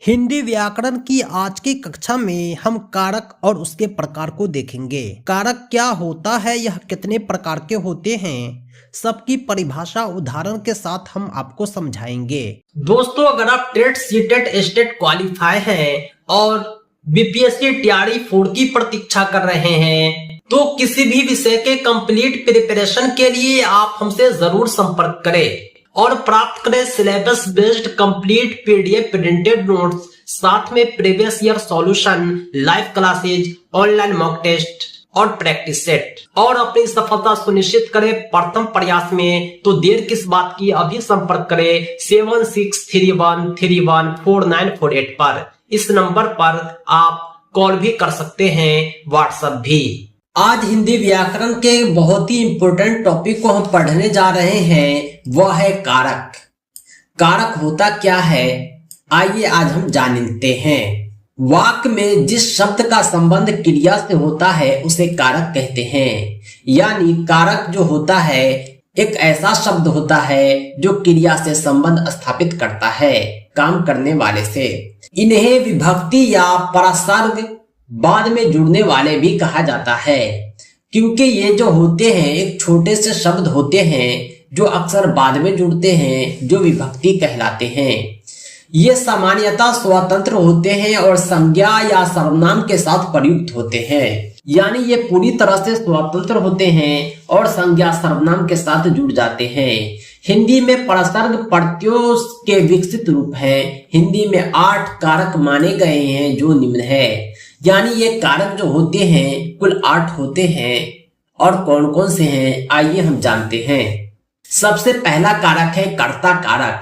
हिंदी व्याकरण की आज की कक्षा में हम कारक और उसके प्रकार को देखेंगे। कारक क्या होता है, यह कितने प्रकार के होते हैं, सबकी परिभाषा उदाहरण के साथ हम आपको समझाएंगे। दोस्तों, अगर आप टेट सीटेट एस्टेट क्वालिफाई हैं और बीपीएससी टीआरई 4 की प्रतीक्षा कर रहे हैं तो किसी भी विषय के कंप्लीट प्रिपरेशन के लिए आप हमसे जरूर संपर्क करें और प्राप्त करें syllabus based complete PDF printed notes, साथ में previous year solution, live classes, online mock test और प्रैक्टिस सेट। और अपनी सफलता सुनिश्चित करें प्रथम प्रयास में, तो देर किस बात की, अभी संपर्क करें 7631314948 पर। इस नंबर पर आप कॉल भी कर सकते हैं, व्हाट्सएप भी। आज हिंदी व्याकरण के बहुत ही इंपॉर्टेंट टॉपिक को हम पढ़ने जा रहे हैं, वह है कारक। कारक होता क्या है, आइए आज हम जानते हैं। वाक्य में जिस शब्द का संबंध क्रिया से होता है उसे कारक कहते हैं। यानी कारक जो होता है एक ऐसा शब्द होता है जो क्रिया से संबंध स्थापित करता है काम करने वाले से। इन्हें विभक्ति या परसर्ग बाद में जुड़ने वाले भी कहा जाता है, क्योंकि ये जो होते हैं एक छोटे से शब्द होते हैं जो अक्सर बाद में जुड़ते हैं, जो विभक्ति कहलाते हैं। ये सामान्यतः स्वतंत्र होते हैं और संज्ञा या सर्वनाम के साथ प्रयुक्त होते हैं। यानी ये पूरी तरह से स्वतंत्र होते हैं और संज्ञा सर्वनाम के साथ जुड़ जाते हैं। हिंदी में परसर्ग प्रत्ययों के विकसित रूप हैं। हिंदी में 8 कारक माने गए हैं जो निम्न है। यानी ये कारक जो होते हैं कुल 8 होते हैं। और कौन कौन से हैं, आइए हम जानते हैं। सबसे पहला कारक है कर्ता कारक।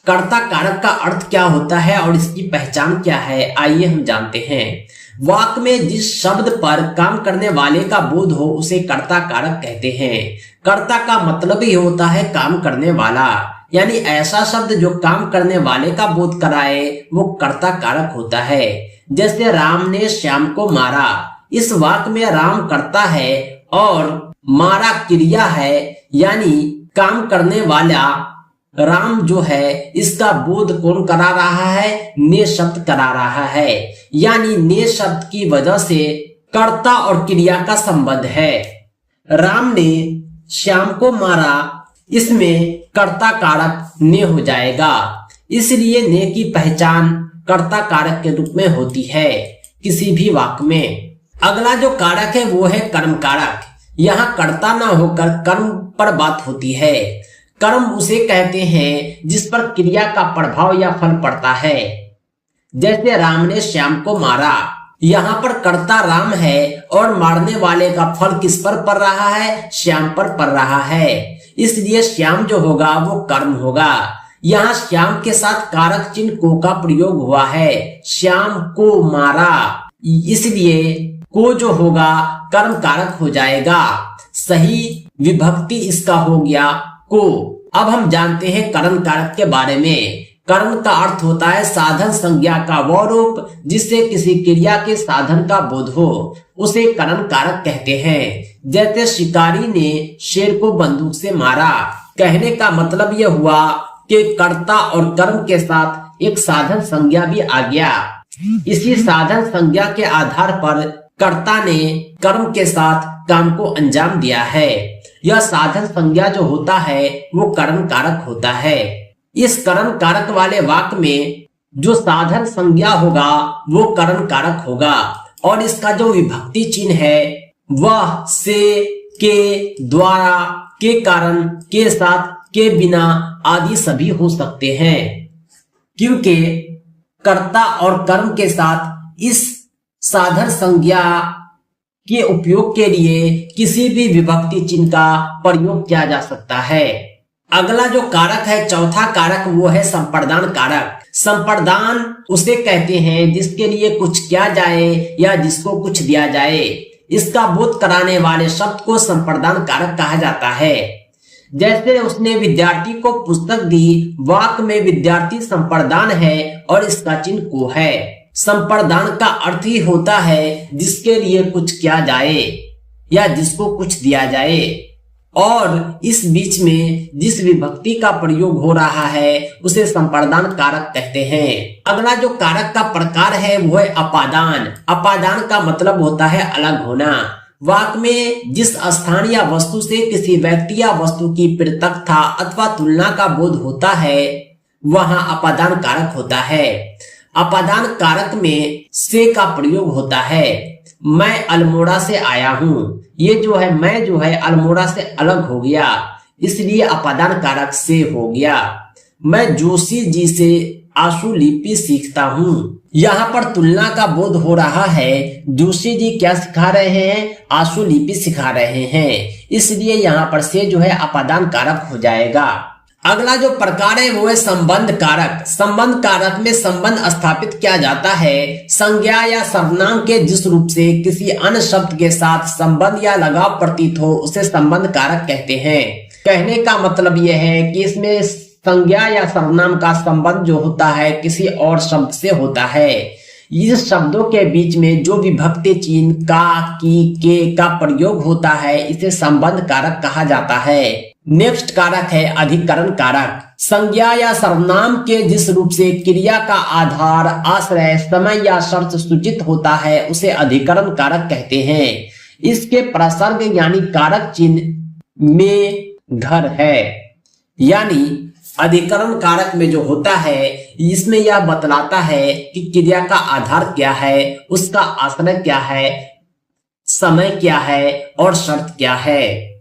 कर्ता कारक का अर्थ क्या होता है और इसकी पहचान क्या है, आइए हम जानते हैं। वाक्य में जिस शब्द पर काम करने वाले का बोध हो उसे कर्ता कारक कहते हैं। कर्ता का मतलब ही होता है काम करने वाला, यानी ऐसा शब्द जो काम करने वाले का बोध कराए वो कर्ता कारक होता है। जैसे राम ने श्याम को मारा, इस वाक्य में राम कर्ता है और मारा क्रिया है, यानी काम करने वाला राम जो है इसका बोध कौन करा रहा है, ने शब्द करा रहा है। यानी ने शब्द की वजह से कर्ता और क्रिया का संबंध है। राम ने श्याम को मारा, इसमें कर्ता कारक ने हो जाएगा, इसलिए ने की पहचान कर्ता कारक के रूप में होती है किसी भी वाक्य में। अगला जो कारक है वो है कर्म कारक। यहाँ कर्ता ना होकर कर्म पर बात होती है। कर्म उसे कहते हैं जिस पर क्रिया का प्रभाव या फल पड़ता है। जैसे राम ने श्याम को मारा, यहाँ पर कर्ता राम है और मारने वाले का फल किस पर पड़ रहा है, श्याम पर पड़ रहा है, इसलिए श्याम जो होगा वो कर्म होगा। यहाँ श्याम के साथ कारक चिन्ह को का प्रयोग हुआ है, श्याम को मारा, इसलिए को जो होगा कर्म कारक हो जाएगा। सही विभक्ति इसका हो गया को। अब हम जानते हैं करण कारक के बारे में। कर्म का अर्थ होता है साधन संज्ञा का वो रूप जिससे किसी क्रिया के साधन का बोध हो, उसे करण कारक कहते हैं। जैसे शिकारी ने शेर को बंदूक से मारा, कहने का मतलब यह हुआ कि कर्ता और कर्म के साथ एक साधन संज्ञा भी आ गया। इसी साधन संज्ञा के आधार पर कर्ता ने कर्म के साथ काम को अंजाम दिया है। यह साधन संज्ञा जो होता है वो करण कारक होता है। इस करण कारक वाले वाक्य में जो साधन संज्ञा होगा वो करण कारक होगा और इसका जो विभक्ति चिन्ह है वह से, के, द्वारा, के कारण, के साथ, के बिना आदि सभी हो सकते हैं, क्योंकि कर्ता और कर्म के साथ इस साधन संज्ञा के उपयोग के लिए किसी भी विभक्ति चिन्ह का प्रयोग किया जा सकता है। अगला जो कारक है, चौथा कारक, वो है संप्रदान कारक। संप्रदान उसे कहते हैं जिसके लिए कुछ किया जाए या जिसको कुछ दिया जाए। इसका बोध कराने वाले शब्द को संप्रदान कारक कहा जाता है। जैसे उसने विद्यार्थी को पुस्तक दी, वाक्य में विद्यार्थी संप्रदान है और इसका चिन्ह को है। संप्रदान का अर्थ ही होता है जिसके लिए कुछ किया जाए या जिसको कुछ दिया जाए। और इस बीच में जिस विभक्ति का प्रयोग हो रहा है उसे संप्रदान कारक कहते हैं। अगला जो कारक का प्रकार है वो है अपादान। अपादान का मतलब होता है अलग होना। वाक्य में जिस स्थान या वस्तु से किसी व्यक्ति या वस्तु की पृथकता अथवा तुलना का बोध होता है वहां अपादान कारक होता है। अपादान कारक में से का प्रयोग होता है। मैं अल्मोड़ा से आया हूँ, ये जो है मैं जो है अल्मोड़ा से अलग हो गया, इसलिए अपादान कारक से हो गया। मैं जोशी जी से आशुलिपि सीखता हूँ, यहाँ पर तुलना का बोध हो रहा है। जोशी जी क्या सिखा रहे हैं? आशुलिपि सिखा रहे हैं, इसलिए यहाँ पर से जो है अपादान कारक हो जाएगा। अगला जो प्रकार है वो है संबंध कारक। संबंध कारक में संबंध स्थापित किया जाता है संज्ञा या सर्वनाम के जिस रूप से किसी अन्य शब्द के साथ संबंध या लगाव प्रतीत हो उसे संबंध कारक कहते हैं। कहने का मतलब यह है कि इसमें संज्ञा या सर्वनाम का संबंध जो होता है किसी और शब्द से होता है। इस शब्दों के बीच में जो विभक्ति चिन्ह का, की, के का प्रयोग होता है इसे संबंध कारक कहा जाता है। नेक्स्ट कारक है अधिकरण कारक। संज्ञा या सर्वनाम के जिस रूप से क्रिया का आधार, आश्रय, समय या शर्त सूचित होता है उसे अधिकरण कारक कहते हैं। इसके प्रसर्ग यानी कारक चिन्ह में घर है, यानी अधिकरण कारक में जो होता है इसमें यह बतलाता है कि क्रिया का आधार क्या है, उसका आश्रय क्या है, समय क्या है और शर्त क्या है।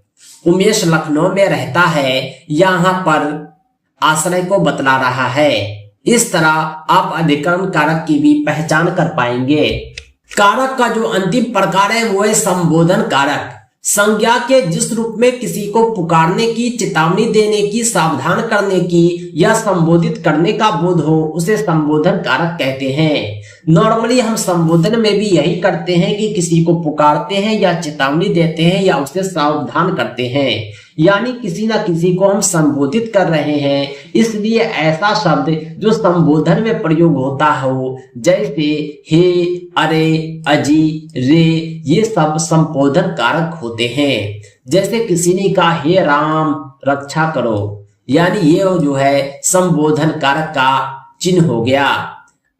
उमेश लखनऊ में रहता है, यहाँ पर आश्रय को बतला रहा है। इस तरह आप अधिकरण कारक की भी पहचान कर पाएंगे। कारक का जो अंतिम प्रकार है वो है संबोधन कारक। संज्ञा के जिस रूप में किसी को पुकारने की, चेतावनी देने की, सावधान करने की या संबोधित करने का बोध हो उसे संबोधन कारक कहते हैं। नॉर्मली हम संबोधन में भी यही करते हैं कि किसी को पुकारते हैं या चेतावनी देते हैं या उसे सावधान करते हैं, यानी किसी ना किसी को हम संबोधित कर रहे हैं, इसलिए ऐसा शब्द जो संबोधन में प्रयोग होता हो जैसे हे, अरे, अजी, रे, ये सब संबोधन कारक होते हैं। जैसे किसी ने कहा हे राम रक्षा करो, यानी ये जो है संबोधन कारक का चिन्ह हो गया।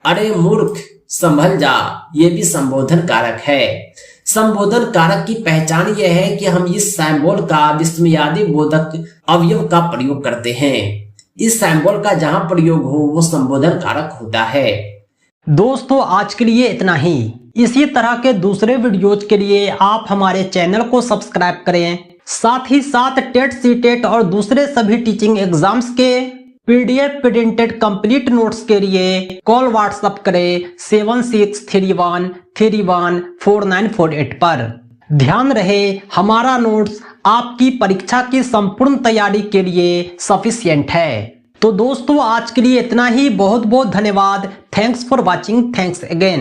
अरे मूर्ख संभल जा, ये भी संबोधन कारक है। संबोधन कारक की पहचान यह है कि हम इस सिंबल का विस्मयादि बोधक अवयव का प्रयोग करते हैं। इस सिंबल का जहां प्रयोग हो वो संबोधन कारक होता है। दोस्तों आज के लिए इतना ही। इसी तरह के दूसरे वीडियोज के लिए आप हमारे चैनल को सब्सक्राइब करें। साथ ही साथ टेट, सीटेट और दूसरे सभी टीचिंग एग्जाम्स के पीडीएफ प्रिंटेड कंप्लीट नोट्स के लिए कॉल व्हाट्सएप करें 7631314948 पर। ध्यान रहे हमारा नोट्स आपकी परीक्षा की संपूर्ण तैयारी के लिए सफिशिएंट है। तो दोस्तों आज के लिए इतना ही। बहुत बहुत धन्यवाद। Thanks for watching. Thanks again.